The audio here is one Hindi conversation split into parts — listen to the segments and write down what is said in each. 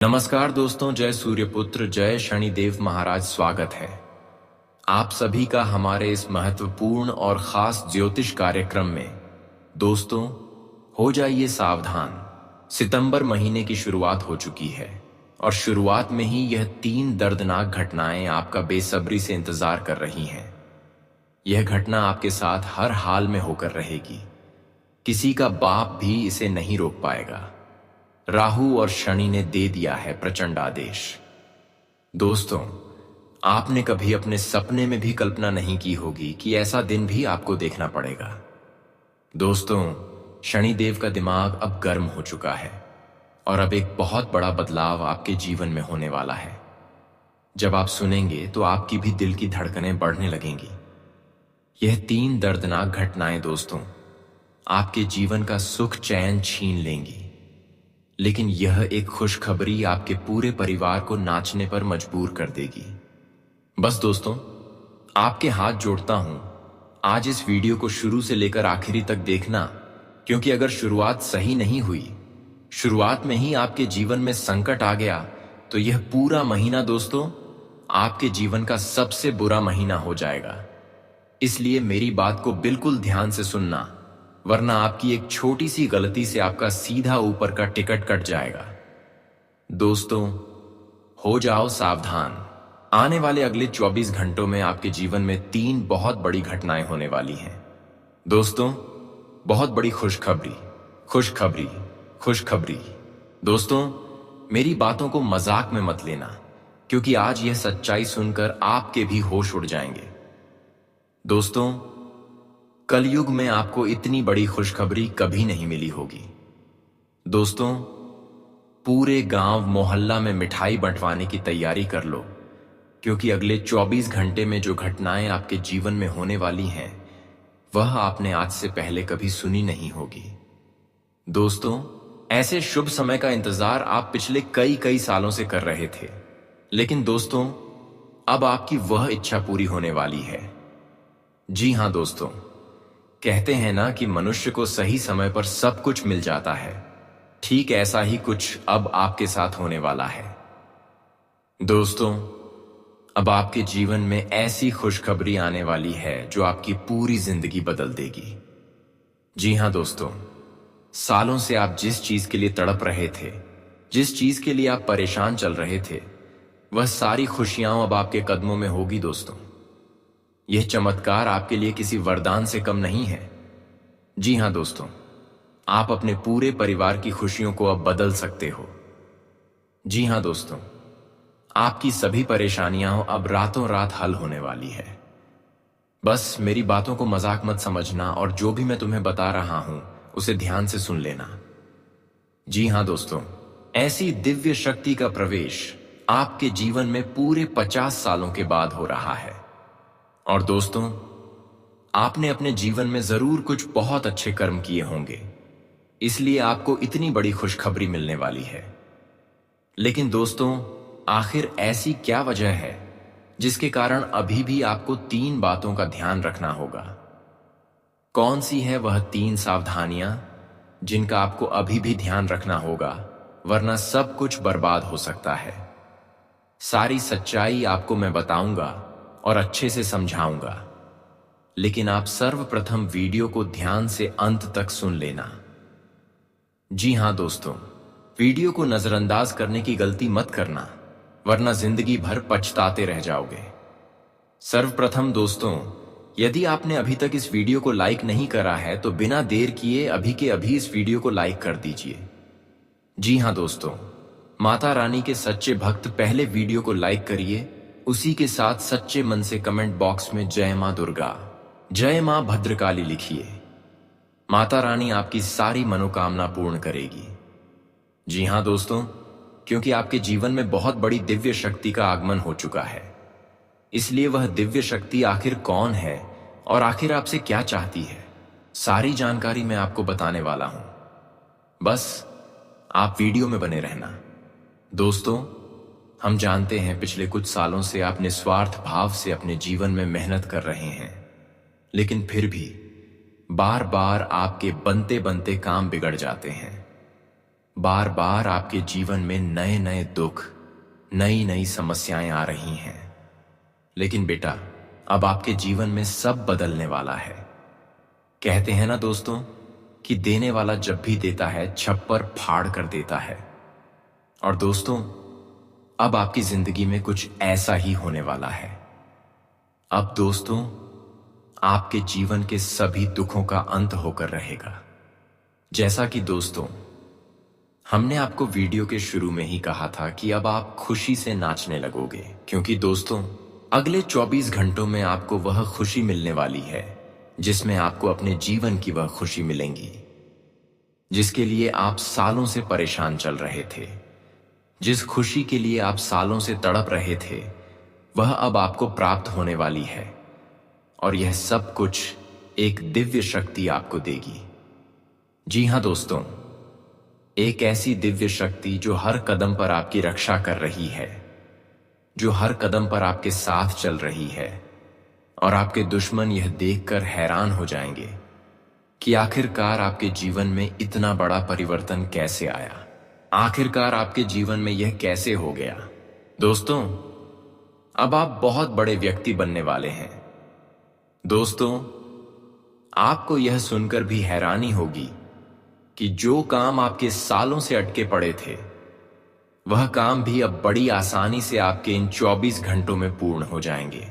नमस्कार दोस्तों, जय सूर्यपुत्र, जय शनिदेव महाराज। स्वागत है आप सभी का हमारे इस महत्वपूर्ण और खास ज्योतिष कार्यक्रम में। दोस्तों, हो जाइए सावधान। सितंबर महीने की शुरुआत हो चुकी है और शुरुआत में ही यह 3 दर्दनाक घटनाएं आपका बेसब्री से इंतजार कर रही हैं। यह घटना आपके साथ हर हाल में होकर रहेगी। किसी का बाप भी इसे नहीं रोक पाएगा। राहु और शनि ने दे दिया है प्रचंड आदेश। दोस्तों, आपने कभी अपने सपने में भी कल्पना नहीं की होगी कि ऐसा दिन भी आपको देखना पड़ेगा। दोस्तों, शनिदेव का दिमाग अब गर्म हो चुका है और अब एक बहुत बड़ा बदलाव आपके जीवन में होने वाला है। जब आप सुनेंगे तो आपकी भी दिल की धड़कनें बढ़ने लगेंगी। यह 3 दर्दनाक घटनाएं दोस्तों आपके जीवन का सुख चैन छीन लेंगी, लेकिन यह एक खुशखबरी आपके पूरे परिवार को नाचने पर मजबूर कर देगी। बस दोस्तों, आपके हाथ जोड़ता हूं, आज इस वीडियो को शुरू से लेकर आखिरी तक देखना, क्योंकि अगर शुरुआत सही नहीं हुई, शुरुआत में ही आपके जीवन में संकट आ गया, तो यह पूरा महीना दोस्तों आपके जीवन का सबसे बुरा महीना हो जाएगा। इसलिए मेरी बात को बिल्कुल ध्यान से सुनना, वरना आपकी एक छोटी सी गलती से आपका सीधा ऊपर का टिकट कट जाएगा। दोस्तों, हो जाओ सावधान। आने वाले अगले 24 घंटों में आपके जीवन में 3 बहुत बड़ी घटनाएं होने वाली हैं। दोस्तों, बहुत बड़ी खुशखबरी, खुशखबरी, खुशखबरी। दोस्तों, मेरी बातों को मजाक में मत लेना, क्योंकि आज यह सच्चाई सुनकर आपके भी होश उड़ जाएंगे। दोस्तों, कलयुग में आपको इतनी बड़ी खुशखबरी कभी नहीं मिली होगी। दोस्तों, पूरे गांव मोहल्ला में मिठाई बंटवाने की तैयारी कर लो, क्योंकि अगले 24 घंटे में जो घटनाएं आपके जीवन में होने वाली हैं, वह आपने आज से पहले कभी सुनी नहीं होगी। दोस्तों, ऐसे शुभ समय का इंतजार आप पिछले कई सालों से कर रहे थे, लेकिन दोस्तों अब आपकी वह इच्छा पूरी होने वाली है। जी हां दोस्तों, कहते हैं ना कि मनुष्य को सही समय पर सब कुछ मिल जाता है। ठीक ऐसा ही कुछ अब आपके साथ होने वाला है। दोस्तों, अब आपके जीवन में ऐसी खुशखबरी आने वाली है जो आपकी पूरी जिंदगी बदल देगी। जी हां दोस्तों, सालों से आप जिस चीज के लिए तड़प रहे थे, जिस चीज के लिए आप परेशान चल रहे थे, वह सारी खुशियां अब आपके कदमों में होगी। दोस्तों, यह चमत्कार आपके लिए किसी वरदान से कम नहीं है। जी हां दोस्तों, आप अपने पूरे परिवार की खुशियों को अब बदल सकते हो। जी हां दोस्तों, आपकी सभी परेशानियां अब रातों रात हल होने वाली है। बस मेरी बातों को मजाक मत समझना और जो भी मैं तुम्हें बता रहा हूं उसे ध्यान से सुन लेना। जी हां दोस्तों, ऐसी दिव्य शक्ति का प्रवेश आपके जीवन में पूरे 50 सालों के बाद हो रहा है। और दोस्तों, आपने अपने जीवन में जरूर कुछ बहुत अच्छे कर्म किए होंगे, इसलिए आपको इतनी बड़ी खुशखबरी मिलने वाली है। लेकिन दोस्तों, आखिर ऐसी क्या वजह है जिसके कारण अभी भी आपको 3 बातों का ध्यान रखना होगा? कौन सी है वह 3 सावधानियां जिनका आपको अभी भी ध्यान रखना होगा, वरना सब कुछ बर्बाद हो सकता है। सारी सच्चाई आपको मैं बताऊंगा और अच्छे से समझाऊंगा, लेकिन आप सर्वप्रथम वीडियो को ध्यान से अंत तक सुन लेना। जी हां दोस्तों, वीडियो को नजरअंदाज करने की गलती मत करना, वरना जिंदगी भर पछताते रह जाओगे। सर्वप्रथम दोस्तों, यदि आपने अभी तक इस वीडियो को लाइक नहीं करा है तो बिना देर किए अभी के अभी इस वीडियो को लाइक कर दीजिए। जी हां दोस्तों, माता रानी के सच्चे भक्त पहले वीडियो को लाइक करिए, उसी के साथ सच्चे मन से कमेंट बॉक्स में जय मां दुर्गा, जय मां भद्रकाली लिखिए। माता रानी आपकी सारी मनोकामना पूर्ण करेगी। जी हां दोस्तों, क्योंकि आपके जीवन में बहुत बड़ी दिव्य शक्ति का आगमन हो चुका है। इसलिए वह दिव्य शक्ति आखिर कौन है और आखिर आपसे क्या चाहती है, सारी जानकारी मैं आपको बताने वाला हूं। बस आप वीडियो में बने रहना। दोस्तों, हम जानते हैं पिछले कुछ सालों से आप निस्वार्थ भाव से अपने जीवन में मेहनत कर रहे हैं, लेकिन फिर भी बार बार आपके बनते बनते काम बिगड़ जाते हैं। बार बार आपके जीवन में नए नए दुख, नई नई समस्याएं आ रही हैं। लेकिन बेटा, अब आपके जीवन में सब बदलने वाला है। कहते हैं ना दोस्तों कि देने वाला जब भी देता है छप्पर फाड़ कर देता है। और दोस्तों, अब आपकी जिंदगी में कुछ ऐसा ही होने वाला है। अब दोस्तों, आपके जीवन के सभी दुखों का अंत होकर रहेगा। जैसा कि दोस्तों, हमने आपको वीडियो के शुरू में ही कहा था कि अब आप खुशी से नाचने लगोगे, क्योंकि दोस्तों, अगले 24 घंटों में आपको वह खुशी मिलने वाली है जिसमें आपको अपने जीवन की वह खुशी मिलेंगी जिसके लिए आप सालों से परेशान चल रहे थे। जिस खुशी के लिए आप सालों से तड़प रहे थे, वह अब आपको प्राप्त होने वाली है। और यह सब कुछ एक दिव्य शक्ति आपको देगी। जी हां दोस्तों, एक ऐसी दिव्य शक्ति जो हर कदम पर आपकी रक्षा कर रही है, जो हर कदम पर आपके साथ चल रही है। और आपके दुश्मन यह देखकर हैरान हो जाएंगे कि आखिरकार आपके जीवन में इतना बड़ा परिवर्तन कैसे आया, आखिरकार आपके जीवन में यह कैसे हो गया। दोस्तों, अब आप बहुत बड़े व्यक्ति बनने वाले हैं। दोस्तों, आपको यह सुनकर भी हैरानी होगी कि जो काम आपके सालों से अटके पड़े थे, वह काम भी अब बड़ी आसानी से आपके इन 24 घंटों में पूर्ण हो जाएंगे।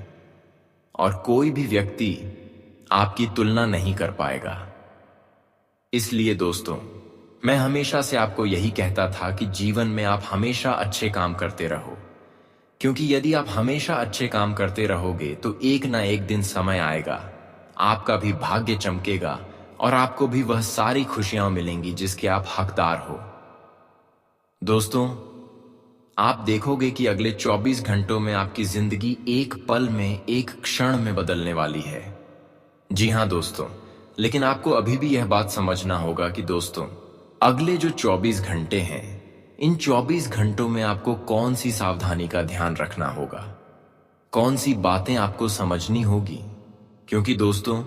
और कोई भी व्यक्ति आपकी तुलना नहीं कर पाएगा। इसलिए दोस्तों, मैं हमेशा से आपको यही कहता था कि जीवन में आप हमेशा अच्छे काम करते रहो, क्योंकि यदि आप हमेशा अच्छे काम करते रहोगे तो एक ना एक दिन समय आएगा, आपका भी भाग्य चमकेगा और आपको भी वह सारी खुशियां मिलेंगी जिसके आप हकदार हो। दोस्तों, आप देखोगे कि अगले 24 घंटों में आपकी जिंदगी एक पल में, एक क्षण में बदलने वाली है। जी हां दोस्तों, लेकिन आपको अभी भी यह बात समझना होगा कि दोस्तों, अगले जो 24 घंटे हैं, इन 24 घंटों में आपको कौन सी सावधानी का ध्यान रखना होगा, कौन सी बातें आपको समझनी होगी। क्योंकि दोस्तों,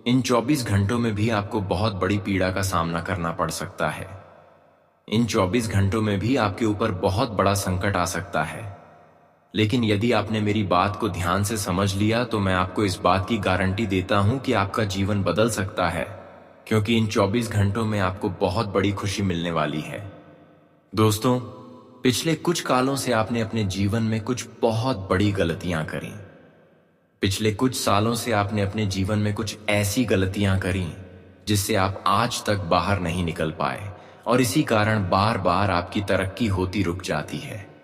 इन 24 घंटों में भी आपको बहुत बड़ी पीड़ा का सामना करना पड़ सकता है। इन 24 घंटों में भी आपके ऊपर बहुत बड़ा संकट आ सकता है। लेकिन यदि आपने मेरी बात को ध्यान से समझ लिया तो मैं आपको इस बात की गारंटी देता हूं कि आपका जीवन बदल सकता है, क्योंकि इन 24 घंटों में आपको बहुत बड़ी खुशी मिलने वाली है। दोस्तों, पिछले कुछ कालों से आपने अपने जीवन में कुछ बहुत बड़ी गलतियां करी। पिछले कुछ सालों से आपने अपने जीवन में कुछ ऐसी गलतियां करी जिससे आप आज तक बाहर नहीं निकल पाए, और इसी कारण बार बार आपकी तरक्की होती रुक जाती है,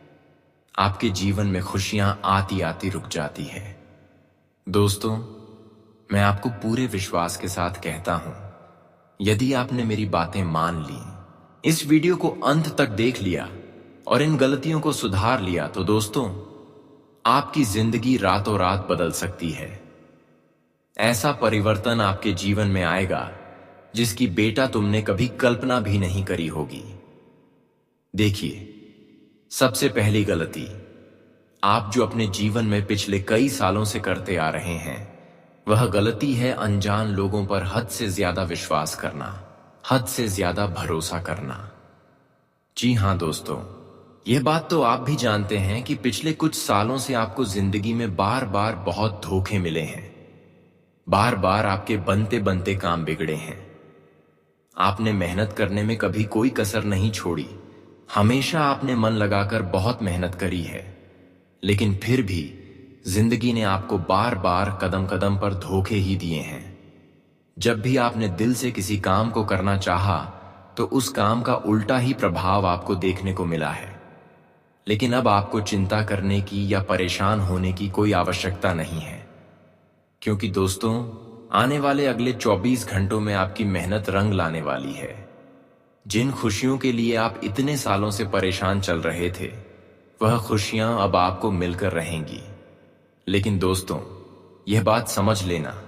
आपके जीवन में खुशियां आती आती रुक जाती है। दोस्तों, मैं आपको पूरे विश्वास के साथ कहता हूं, यदि आपने मेरी बातें मान ली, इस वीडियो को अंत तक देख लिया और इन गलतियों को सुधार लिया, तो दोस्तों, आपकी जिंदगी रातों रात बदल सकती है। ऐसा परिवर्तन आपके जीवन में आएगा जिसकी बेटा तुमने कभी कल्पना भी नहीं करी होगी। देखिए, सबसे पहली गलती आप जो अपने जीवन में पिछले कई सालों से करते आ रहे हैं, वह गलती है अनजान लोगों पर हद से ज्यादा विश्वास करना, हद से ज्यादा भरोसा करना। जी हां दोस्तों, यह बात तो आप भी जानते हैं कि पिछले कुछ सालों से आपको जिंदगी में बार बार बहुत धोखे मिले हैं। बार बार आपके बनते बनते काम बिगड़े हैं। आपने मेहनत करने में कभी कोई कसर नहीं छोड़ी, हमेशा आपने मन लगाकर बहुत मेहनत करी है, लेकिन फिर भी जिंदगी ने आपको बार बार कदम कदम पर धोखे ही दिए हैं। जब भी आपने दिल से किसी काम को करना चाहा, तो उस काम का उल्टा ही प्रभाव आपको देखने को मिला है। लेकिन अब आपको चिंता करने की या परेशान होने की कोई आवश्यकता नहीं है, क्योंकि दोस्तों, आने वाले अगले 24 घंटों में आपकी मेहनत रंग लाने वाली है। जिन खुशियों के लिए आप इतने सालों से परेशान चल रहे थे, वह खुशियां अब आपको मिलकर रहेंगी। लेकिन दोस्तों, यह बात समझ लेना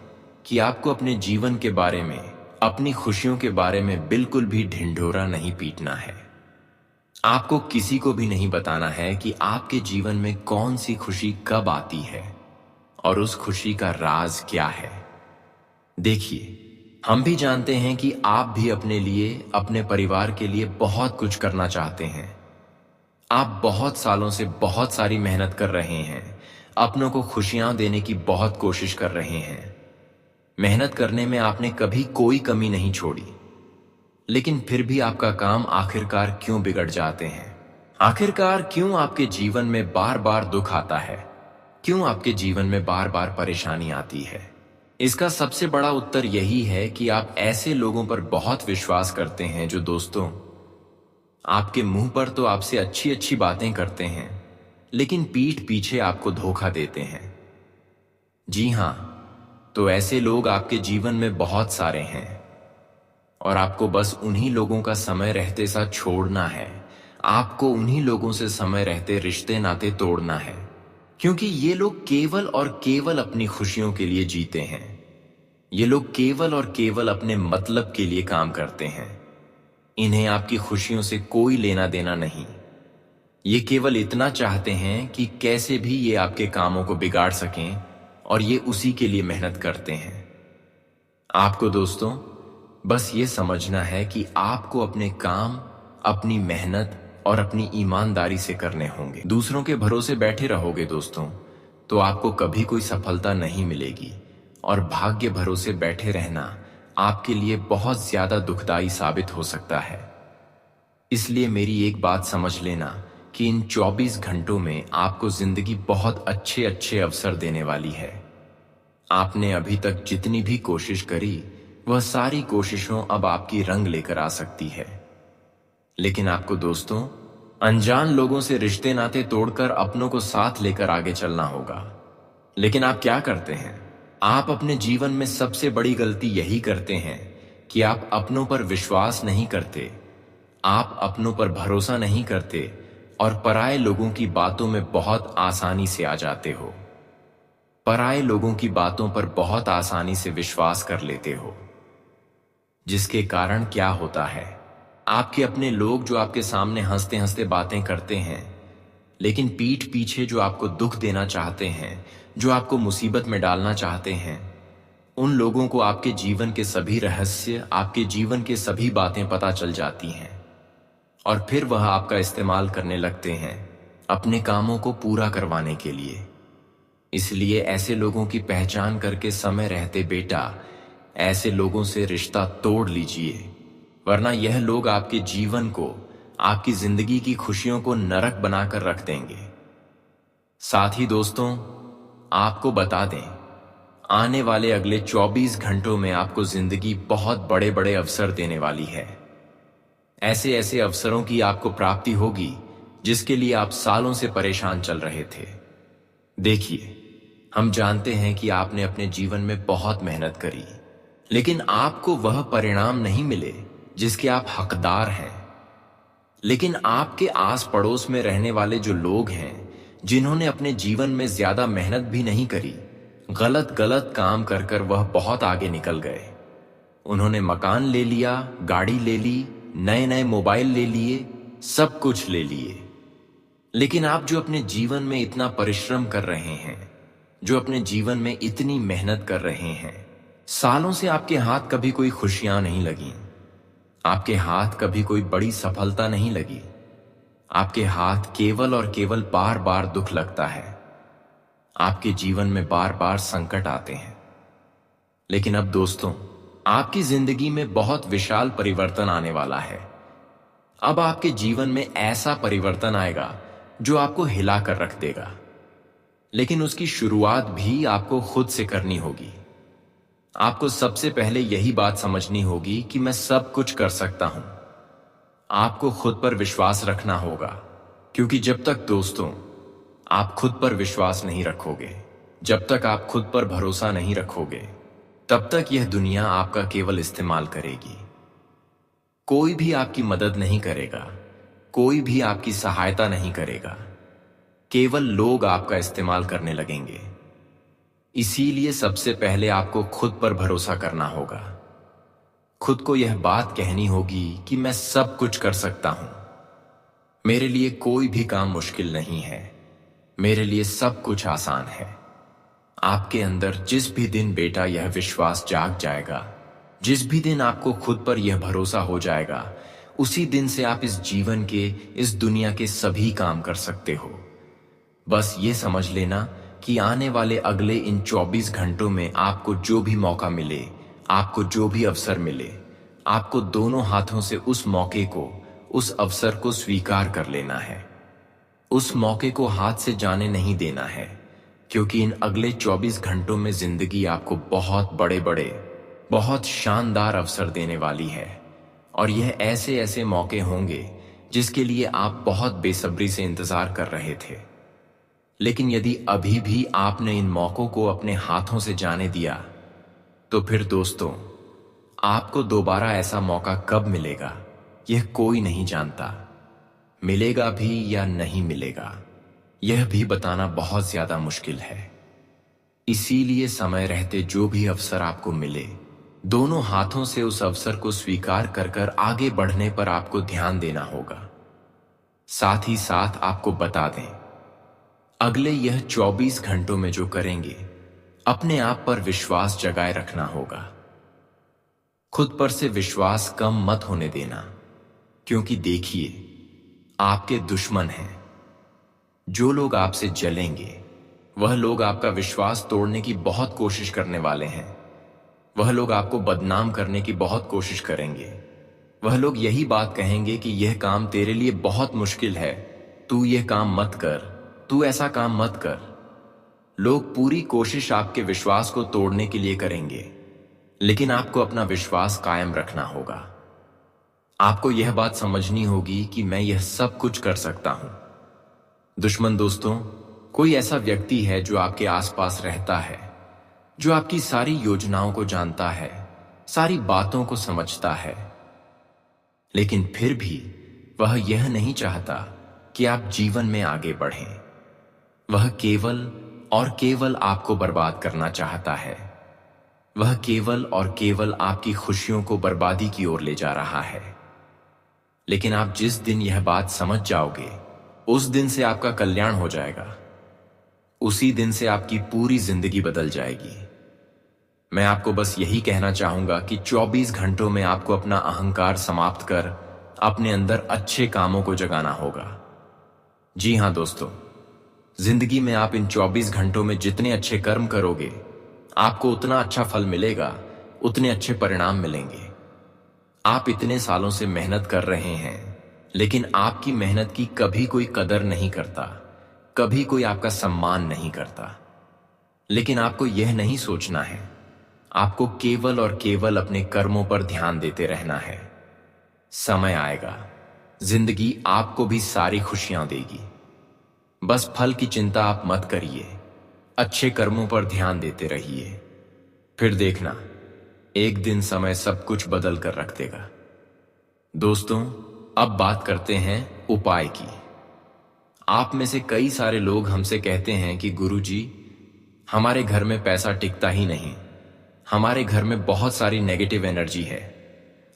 कि आपको अपने जीवन के बारे में, अपनी खुशियों के बारे में बिल्कुल भी ढिंढोरा नहीं पीटना है। आपको किसी को भी नहीं बताना है कि आपके जीवन में कौन सी खुशी कब आती है और उस खुशी का राज क्या है। देखिए, हम भी जानते हैं कि आप भी अपने लिए, अपने परिवार के लिए बहुत कुछ करना चाहते हैं। आप बहुत सालों से बहुत सारी मेहनत कर रहे हैं, अपनों को खुशियां देने की बहुत कोशिश कर रहे हैं। मेहनत करने में आपने कभी कोई कमी नहीं छोड़ी, लेकिन फिर भी आपका काम आखिरकार क्यों बिगड़ जाते हैं? आखिरकार क्यों आपके जीवन में बार बार दुख आता है? क्यों आपके जीवन में बार बार परेशानी आती है? इसका सबसे बड़ा उत्तर यही है कि आप ऐसे लोगों पर बहुत विश्वास करते हैं जो दोस्तों आपके मुंह पर तो आपसे अच्छी अच्छी बातें करते हैं, लेकिन पीठ पीछे आपको धोखा देते हैं। जी हां, तो ऐसे लोग आपके जीवन में बहुत सारे हैं और आपको बस उन्हीं लोगों का समय रहते साथ छोड़ना है। आपको उन्हीं लोगों से समय रहते रिश्ते नाते तोड़ना है, क्योंकि ये लोग केवल और केवल अपनी खुशियों के लिए जीते हैं। ये लोग केवल और केवल अपने मतलब के लिए काम करते हैं। इन्हें आपकी खुशियों से कोई लेना देना नहीं। ये केवल इतना चाहते हैं कि कैसे भी ये आपके कामों को बिगाड़ सकें, और ये उसी के लिए मेहनत करते हैं। आपको दोस्तों बस ये समझना है कि आपको अपने काम, अपनी मेहनत और अपनी ईमानदारी से करने होंगे। दूसरों के भरोसे बैठे रहोगे दोस्तों, तो आपको कभी कोई सफलता नहीं मिलेगी, और भाग्य भरोसे बैठे रहना आपके लिए बहुत ज्यादा दुखदाई साबित हो सकता है। इसलिए मेरी एक बात समझ लेना कि इन 24 घंटों में आपको जिंदगी बहुत अच्छे अच्छे अवसर देने वाली है। आपने अभी तक जितनी भी कोशिश करी, वह सारी कोशिशों अब आपकी रंग लेकर आ सकती है। लेकिन आपको दोस्तों अनजान लोगों से रिश्ते नाते तोड़कर अपनों को साथ लेकर आगे चलना होगा। लेकिन आप क्या करते हैं? आप अपने जीवन में सबसे बड़ी गलती यही करते हैं कि आप अपनों पर विश्वास नहीं करते, आप अपनों पर भरोसा नहीं करते, और पराये लोगों की बातों में बहुत आसानी से आ जाते हो। पराये लोगों की बातों पर बहुत आसानी से विश्वास कर लेते हो, जिसके कारण क्या होता है, आपके अपने लोग जो आपके सामने हंसते हंसते बातें करते हैं, लेकिन पीठ पीछे जो आपको दुख देना चाहते हैं, जो आपको मुसीबत में डालना चाहते हैं, उन लोगों को आपके जीवन के सभी रहस्य, आपके जीवन के सभी बातें पता चल जाती हैं, और फिर वह आपका इस्तेमाल करने लगते हैं अपने कामों को पूरा करवाने के लिए। इसलिए ऐसे लोगों की पहचान करके समय रहते बेटा, ऐसे लोगों से रिश्ता तोड़ लीजिए, वरना यह लोग आपके जीवन को, आपकी जिंदगी की खुशियों को नरक बनाकर रख देंगे। साथ ही दोस्तों आपको बता दें, आने वाले अगले 24 घंटों में आपको जिंदगी बहुत बड़े बड़े अवसर देने वाली है। ऐसे ऐसे अवसरों की आपको प्राप्ति होगी जिसके लिए आप सालों से परेशान चल रहे थे। देखिए, हम जानते हैं कि आपने अपने जीवन में बहुत मेहनत करी, लेकिन आपको वह परिणाम नहीं मिले जिसके आप हकदार हैं। लेकिन आपके आस पड़ोस में रहने वाले जो लोग हैं, जिन्होंने अपने जीवन में ज्यादा मेहनत भी नहीं करी, गलत गलत काम कर कर वह बहुत आगे निकल गए। उन्होंने मकान ले लिया, गाड़ी ले ली, नए नए मोबाइल ले लिए, सब कुछ ले लिए। लेकिन आप जो अपने जीवन में इतना परिश्रम कर रहे हैं, जो अपने जीवन में इतनी मेहनत कर रहे हैं, सालों से आपके हाथ कभी कोई खुशियां नहीं लगी, आपके हाथ कभी कोई बड़ी सफलता नहीं लगी। आपके हाथ केवल और केवल बार बार दुख लगता है, आपके जीवन में बार बार संकट आते हैं। लेकिन अब दोस्तों आपकी जिंदगी में बहुत विशाल परिवर्तन आने वाला है। अब आपके जीवन में ऐसा परिवर्तन आएगा जो आपको हिला कर रख देगा, लेकिन उसकी शुरुआत भी आपको खुद से करनी होगी। आपको सबसे पहले यही बात समझनी होगी कि मैं सब कुछ कर सकता हूं। आपको खुद पर विश्वास रखना होगा, क्योंकि जब तक दोस्तों आप खुद पर विश्वास नहीं रखोगे, जब तक आप खुद पर भरोसा नहीं रखोगे, तब तक यह दुनिया आपका केवल इस्तेमाल करेगी। कोई भी आपकी मदद नहीं करेगा, कोई भी आपकी सहायता नहीं करेगा, केवल लोग आपका इस्तेमाल करने लगेंगे। इसीलिए सबसे पहले आपको खुद पर भरोसा करना होगा। खुद को यह बात कहनी होगी कि मैं सब कुछ कर सकता हूं, मेरे लिए कोई भी काम मुश्किल नहीं है, मेरे लिए सब कुछ आसान है। आपके अंदर जिस भी दिन बेटा यह विश्वास जाग जाएगा, जिस भी दिन आपको खुद पर यह भरोसा हो जाएगा, उसी दिन से आप इस जीवन के, इस दुनिया के सभी काम कर सकते हो। बस ये समझ लेना कि आने वाले अगले इन 24 घंटों में आपको जो भी मौका मिले, आपको जो भी अवसर मिले, आपको दोनों हाथों से उस मौके को, उस अवसर को स्वीकार कर लेना है। उस मौके को हाथ से जाने नहीं देना है, क्योंकि इन अगले 24 घंटों में जिंदगी आपको बहुत बड़े बड़े, बहुत शानदार अवसर देने वाली है। और यह ऐसे ऐसे मौके होंगे जिसके लिए आप बहुत बेसब्री से इंतजार कर रहे थे। लेकिन यदि अभी भी आपने इन मौकों को अपने हाथों से जाने दिया, तो फिर दोस्तों, आपको दोबारा ऐसा मौका कब मिलेगा, यह कोई नहीं जानता। मिलेगा भी या नहीं मिलेगा, यह भी बताना बहुत ज्यादा मुश्किल है। इसीलिए समय रहते जो भी अवसर आपको मिले, दोनों हाथों से उस अवसर को स्वीकार कर कर आगे बढ़ने पर आपको ध्यान देना होगा। साथ ही साथ आपको बता दें, अगले यह 24 घंटों में जो करेंगे, अपने आप पर विश्वास जगाए रखना होगा। खुद पर से विश्वास कम मत होने देना, क्योंकि देखिए, आपके दुश्मन हैं। जो लोग आपसे जलेंगे, वह लोग आपका विश्वास तोड़ने की बहुत कोशिश करने वाले हैं। वह लोग आपको बदनाम करने की बहुत कोशिश करेंगे। वह लोग यही बात कहेंगे कि यह काम तेरे लिए बहुत मुश्किल है, तू यह काम मत कर, तू ऐसा काम मत कर। लोग पूरी कोशिश आपके विश्वास को तोड़ने के लिए करेंगे, लेकिन आपको अपना विश्वास कायम रखना होगा। आपको यह बात समझनी होगी कि मैं यह सब कुछ कर सकता हूं। दुश्मन दोस्तों, कोई ऐसा व्यक्ति है जो आपके आसपास रहता है, जो आपकी सारी योजनाओं को जानता है, सारी बातों को समझता है, लेकिन फिर भी वह यह नहीं चाहता कि आप जीवन में आगे बढ़ें। वह केवल और केवल आपको बर्बाद करना चाहता है। वह केवल और केवल आपकी खुशियों को बर्बादी की ओर ले जा रहा है। लेकिन आप जिस दिन यह बात समझ जाओगे, उस दिन से आपका कल्याण हो जाएगा। उसी दिन से आपकी पूरी जिंदगी बदल जाएगी। मैं आपको बस यही कहना चाहूंगा कि 24 घंटों में आपको अपना अहंकार समाप्त कर अपने अंदर अच्छे कामों को जगाना होगा। जी हां दोस्तों, जिंदगी में आप इन 24 घंटों में जितने अच्छे कर्म करोगे, आपको उतना अच्छा फल मिलेगा, उतने अच्छे परिणाम मिलेंगे। आप इतने सालों से मेहनत कर रहे हैं, लेकिन आपकी मेहनत की कभी कोई कदर नहीं करता, कभी कोई आपका सम्मान नहीं करता। लेकिन आपको यह नहीं सोचना है, आपको केवल और केवल अपने कर्मों पर ध्यान देते रहना है। समय आएगा, जिंदगी आपको भी सारी खुशियां देगी। बस फल की चिंता आप मत करिए, अच्छे कर्मों पर ध्यान देते रहिए। फिर देखना, एक दिन समय सब कुछ बदल कर रख देगा। दोस्तों, अब बात करते हैं उपाय की। आप में से कई सारे लोग हमसे कहते हैं कि गुरुजी, हमारे घर में पैसा टिकता ही नहीं, हमारे घर में बहुत सारी नेगेटिव एनर्जी है।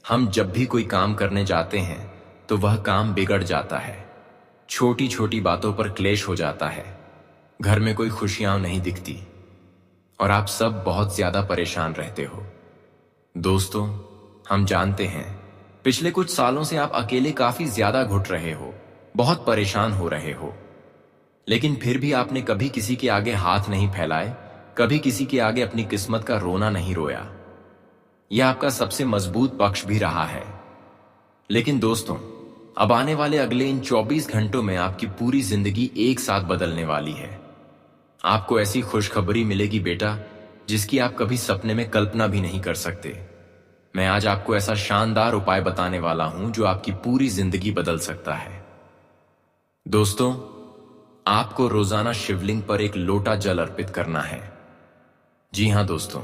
हम जब भी कोई काम करने जाते हैं तो वह काम बिगड़ जाता है, छोटी छोटी बातों पर क्लेश हो जाता है, घर में कोई खुशियां नहीं दिखती और आप सब बहुत ज्यादा परेशान रहते हो। दोस्तों, हम जानते हैं पिछले कुछ सालों से आप अकेले काफी ज्यादा घुट रहे हो, बहुत परेशान हो रहे हो, लेकिन फिर भी आपने कभी किसी के आगे हाथ नहीं फैलाए, कभी किसी के आगे अपनी किस्मत का रोना नहीं रोया। यह आपका सबसे मजबूत पक्ष भी रहा है। लेकिन दोस्तों, अब आने वाले अगले इन 24 घंटों में आपकी पूरी जिंदगी एक साथ बदलने वाली है। आपको ऐसी खुशखबरी मिलेगी बेटा, जिसकी आप कभी सपने में कल्पना भी नहीं कर सकते। मैं आज आपको ऐसा शानदार उपाय बताने वाला हूं जो आपकी पूरी जिंदगी बदल सकता है। दोस्तों, आपको रोजाना शिवलिंग पर एक लोटा जल अर्पित करना है। जी हां दोस्तों,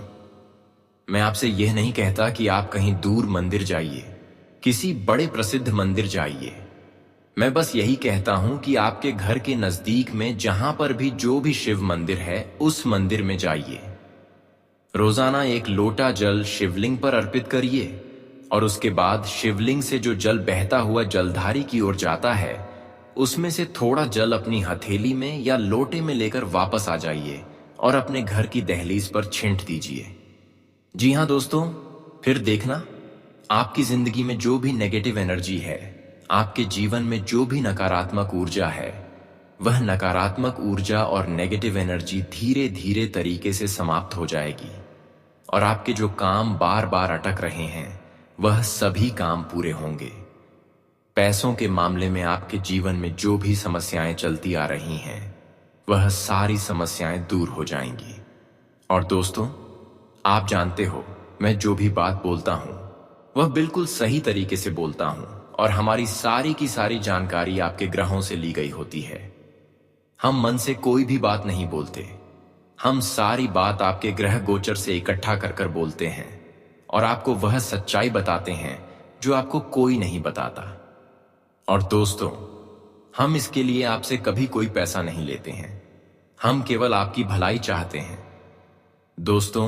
मैं आपसे यह नहीं कहता कि आप कहीं दूर मंदिर जाइए, किसी बड़े प्रसिद्ध मंदिर जाइए। मैं बस यही कहता हूं कि आपके घर के नजदीक में जहां पर भी जो भी शिव मंदिर है, उस मंदिर में जाइए। रोजाना एक लोटा जल शिवलिंग पर अर्पित करिए और उसके बाद शिवलिंग से जो जल बहता हुआ जलधारी की ओर जाता है, उसमें से थोड़ा जल अपनी हथेली में या लोटे में लेकर वापस आ जाइए और अपने घर की दहलीज पर छिंट दीजिए। जी हां दोस्तों, फिर देखना, आपकी जिंदगी में जो भी नेगेटिव एनर्जी है, आपके जीवन में जो भी नकारात्मक ऊर्जा है, वह नकारात्मक ऊर्जा और नेगेटिव एनर्जी धीरे धीरे तरीके से समाप्त हो जाएगी और आपके जो काम बार बार अटक रहे हैं वह सभी काम पूरे होंगे। पैसों के मामले में आपके जीवन में जो भी समस्याएं चलती आ रही हैं वह सारी समस्याएं दूर हो जाएंगी। और दोस्तों, आप जानते हो, मैं जो भी बात बोलता हूं वह बिल्कुल सही तरीके से बोलता हूं और हमारी सारी की सारी जानकारी आपके ग्रहों से ली गई होती है। हम मन से कोई भी बात नहीं बोलते, हम सारी बात आपके ग्रह गोचर से इकट्ठा कर कर बोलते हैं और आपको वह सच्चाई बताते हैं जो आपको कोई नहीं बताता। और दोस्तों, हम इसके लिए आपसे कभी कोई पैसा नहीं लेते हैं, हम केवल आपकी भलाई चाहते हैं। दोस्तों,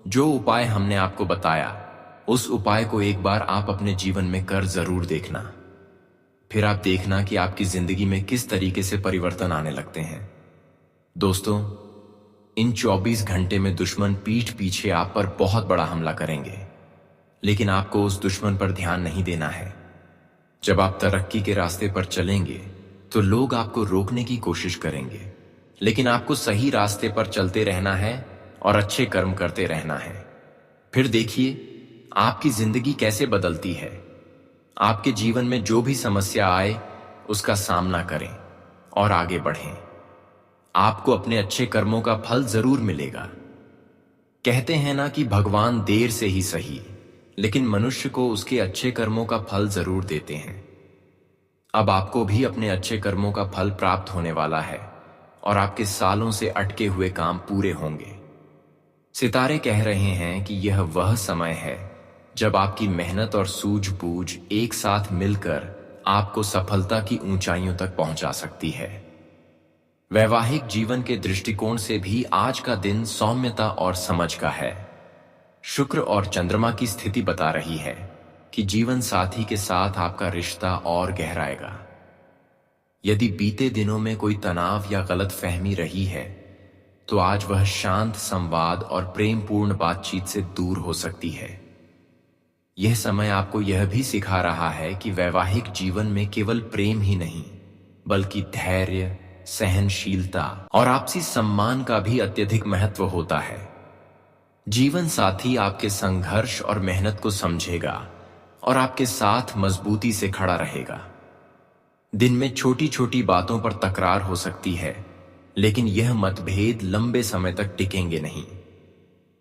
जो उपाय हमने आपको बताया उस उपाय को एक बार आप अपने जीवन में कर जरूर देखना, फिर आप देखना कि आपकी जिंदगी में किस तरीके से परिवर्तन आने लगते हैं। दोस्तों, इन 24 घंटे में दुश्मन पीठ पीछे आप पर बहुत बड़ा हमला करेंगे, लेकिन आपको उस दुश्मन पर ध्यान नहीं देना है। जब आप तरक्की के रास्ते पर चलेंगे तो लोग आपको रोकने की कोशिश करेंगे, लेकिन आपको सही रास्ते पर चलते रहना है और अच्छे कर्म करते रहना है। फिर देखिए आपकी जिंदगी कैसे बदलती है। आपके जीवन में जो भी समस्या आए उसका सामना करें और आगे बढ़ें। आपको अपने अच्छे कर्मों का फल जरूर मिलेगा। कहते हैं ना कि भगवान देर से ही सही, लेकिन मनुष्य को उसके अच्छे कर्मों का फल जरूर देते हैं। अब आपको भी अपने अच्छे कर्मों का फल प्राप्त होने वाला है और आपके सालों से अटके हुए काम पूरे होंगे। सितारे कह रहे हैं कि यह वह समय है जब आपकी मेहनत और सूझबूझ एक साथ मिलकर आपको सफलता की ऊंचाइयों तक पहुंचा सकती है। वैवाहिक जीवन के दृष्टिकोण से भी आज का दिन सौम्यता और समझ का है। शुक्र और चंद्रमा की स्थिति बता रही है कि जीवन साथी के साथ आपका रिश्ता और गहराएगा। यदि बीते दिनों में कोई तनाव या गलतफहमी रही है तो आज वह शांत संवाद और प्रेमपूर्ण बातचीत से दूर हो सकती है। यह समय आपको यह भी सिखा रहा है कि वैवाहिक जीवन में केवल प्रेम ही नहीं, बल्कि धैर्य, सहनशीलता और आपसी सम्मान का भी अत्यधिक महत्व होता है। जीवन साथी आपके संघर्ष और मेहनत को समझेगा और आपके साथ मजबूती से खड़ा रहेगा। दिन में छोटी छोटी बातों पर तकरार हो सकती है, लेकिन यह मतभेद लंबे समय तक टिकेंगे नहीं।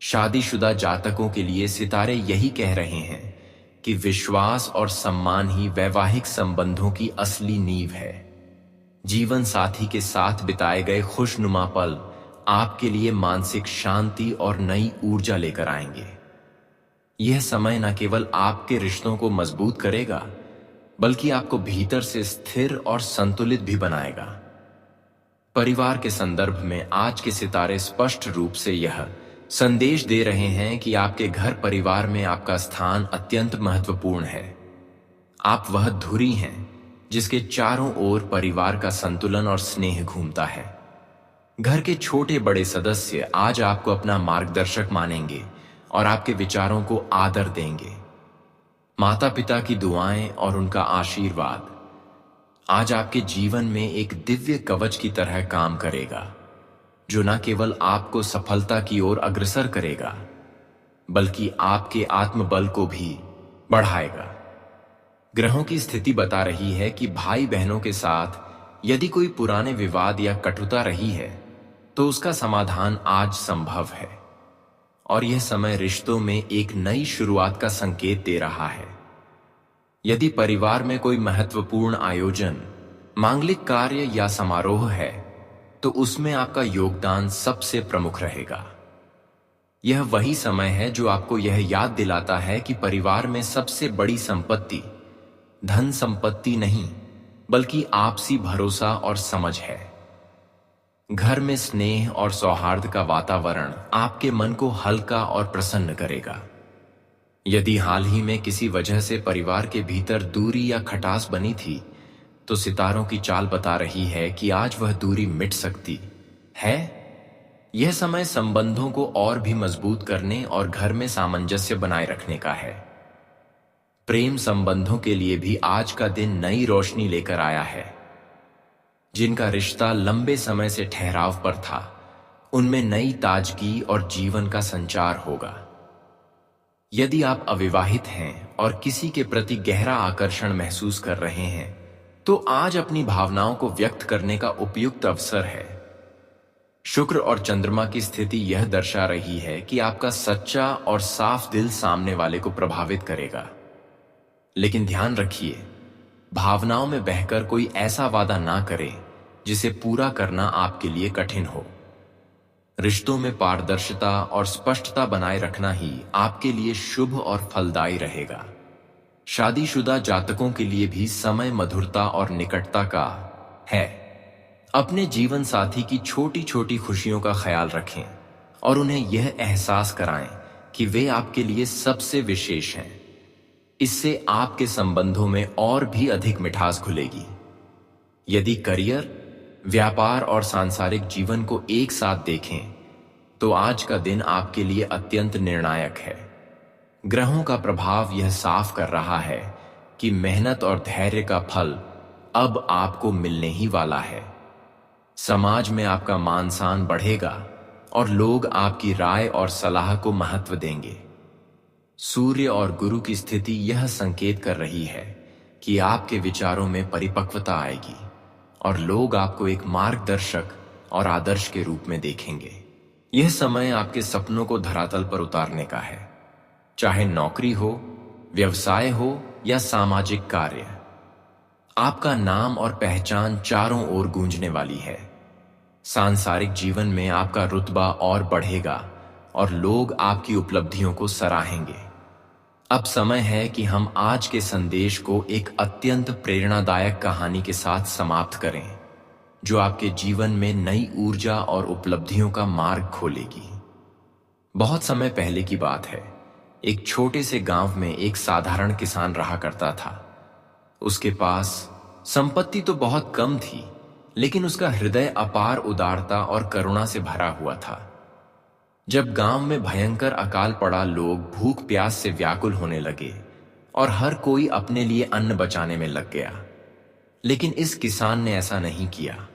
शादीशुदा जातकों के लिए सितारे यही कह रहे हैं कि विश्वास और सम्मान ही वैवाहिक संबंधों की असली नींव है। जीवन साथी के साथ बिताए गए खुशनुमा पल आपके लिए मानसिक शांति और नई ऊर्जा लेकर आएंगे। यह समय न केवल आपके रिश्तों को मजबूत करेगा, बल्कि आपको भीतर से स्थिर और संतुलित भी बनाएगा। परिवार के संदर्भ में आज के सितारे स्पष्ट रूप से यह संदेश दे रहे हैं कि आपके घर परिवार में आपका स्थान अत्यंत महत्वपूर्ण है। आप वह धुरी हैं जिसके चारों ओर परिवार का संतुलन और स्नेह घूमता है। घर के छोटे बड़े सदस्य आज आपको अपना मार्गदर्शक मानेंगे और आपके विचारों को आदर देंगे। माता पिता की दुआएं और उनका आशीर्वाद आज आपके जीवन में एक दिव्य कवच की तरह काम करेगा, जो न केवल आपको सफलता की ओर अग्रसर करेगा, बल्कि आपके आत्मबल को भी बढ़ाएगा। ग्रहों की स्थिति बता रही है कि भाई बहनों के साथ यदि कोई पुराने विवाद या कटुता रही है तो उसका समाधान आज संभव है और यह समय रिश्तों में एक नई शुरुआत का संकेत दे रहा है। यदि परिवार में कोई महत्वपूर्ण आयोजन, मांगलिक कार्य या समारोह है तो उसमें आपका योगदान सबसे प्रमुख रहेगा। यह वही समय है जो आपको यह याद दिलाता है कि परिवार में सबसे बड़ी संपत्ति धन संपत्ति नहीं, बल्कि आपसी भरोसा और समझ है। घर में स्नेह और सौहार्द का वातावरण आपके मन को हल्का और प्रसन्न करेगा। यदि हाल ही में किसी वजह से परिवार के भीतर दूरी या खटास बनी थी तो सितारों की चाल बता रही है कि आज वह दूरी मिट सकती है। यह समय संबंधों को और भी मजबूत करने और घर में सामंजस्य बनाए रखने का है। प्रेम संबंधों के लिए भी आज का दिन नई रोशनी लेकर आया है। जिनका रिश्ता लंबे समय से ठहराव पर था, उनमें नई ताजगी और जीवन का संचार होगा। यदि आप अविवाहित हैं और किसी के प्रति गहरा आकर्षण महसूस कर रहे हैं, तो आज अपनी भावनाओं को व्यक्त करने का उपयुक्त अवसर है। शुक्र और चंद्रमा की स्थिति यह दर्शा रही है कि आपका सच्चा और साफ दिल सामने वाले को प्रभावित करेगा। लेकिन ध्यान रखिए, भावनाओं में बहकर कोई ऐसा वादा ना करें जिसे पूरा करना आपके लिए कठिन हो। रिश्तों में पारदर्शिता और स्पष्टता बनाए रखना ही आपके लिए शुभ और फलदायी रहेगा। शादीशुदा जातकों के लिए भी समय मधुरता और निकटता का है। अपने जीवन साथी की छोटी छोटी खुशियों का ख्याल रखें और उन्हें यह एहसास कराएं कि वे आपके लिए सबसे विशेष हैं। इससे आपके संबंधों में और भी अधिक मिठास घुलेगी। यदि करियर, व्यापार और सांसारिक जीवन को एक साथ देखें, तो आज का दिन आपके लिए अत्यंत निर्णायक है। ग्रहों का प्रभाव यह साफ कर रहा है कि मेहनत और धैर्य का फल अब आपको मिलने ही वाला है। समाज में आपका मान सम्मान बढ़ेगा और लोग आपकी राय और सलाह को महत्व देंगे। सूर्य और गुरु की स्थिति यह संकेत कर रही है कि आपके विचारों में परिपक्वता आएगी और लोग आपको एक मार्गदर्शक और आदर्श के रूप में देखेंगे। यह समय आपके सपनों को धरातल पर उतारने का है, चाहे नौकरी हो, व्यवसाय हो या सामाजिक कार्य। आपका नाम और पहचान चारों ओर गूंजने वाली है। सांसारिक जीवन में आपका रुतबा और बढ़ेगा और लोग आपकी उपलब्धियों को सराहेंगे। अब समय है कि हम आज के संदेश को एक अत्यंत प्रेरणादायक कहानी के साथ समाप्त करें, जो आपके जीवन में नई ऊर्जा और उपलब्धियों का मार्ग खोलेगी। बहुत समय पहले की बात है। एक छोटे से गांव में एक साधारण किसान रहा करता था। उसके पास संपत्ति तो बहुत कम थी, लेकिन उसका हृदय अपार उदारता और करुणा से भरा हुआ था। जब गांव में भयंकर अकाल पड़ा, लोग भूख प्यास से व्याकुल होने लगे और हर कोई अपने लिए अन्न बचाने में लग गया। लेकिन इस किसान ने ऐसा नहीं किया।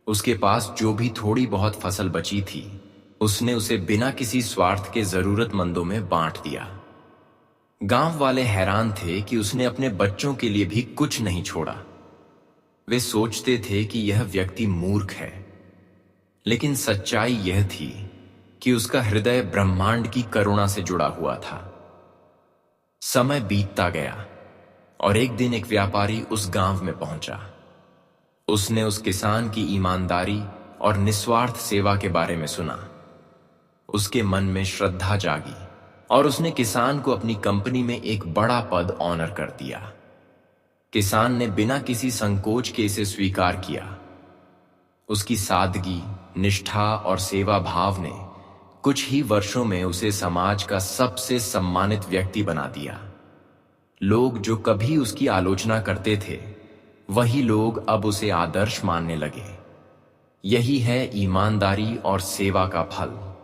उसके पास जो भी थोड़ी बहुत फसल बची थी, उसने उसे बिना किसी स्वार्थ के जरूरतमंदों में बांट दिया। गांव वाले हैरान थे कि उसने अपने बच्चों के लिए भी कुछ नहीं छोड़ा। वे सोचते थे कि यह व्यक्ति मूर्ख है, लेकिन सच्चाई यह थी कि उसका हृदय ब्रह्मांड की करुणा से जुड़ा हुआ था। समय बीतता गया और एक दिन एक व्यापारी उस गांव में पहुंचा। उसने उस किसान की ईमानदारी और निस्वार्थ सेवा के बारे में सुना। उसके मन में श्रद्धा जागी और उसने किसान को अपनी कंपनी में एक बड़ा पद ऑनर कर दिया। किसान ने बिना किसी संकोच के इसे स्वीकार किया। उसकी सादगी, निष्ठा और सेवा भाव ने कुछ ही वर्षों में उसे समाज का सबसे सम्मानित व्यक्ति बना दिया। लोग जो कभी उसकी आलोचना करते थे, वही लोग अब उसे आदर्श मानने लगे। यही है ईमानदारी और सेवा का फल।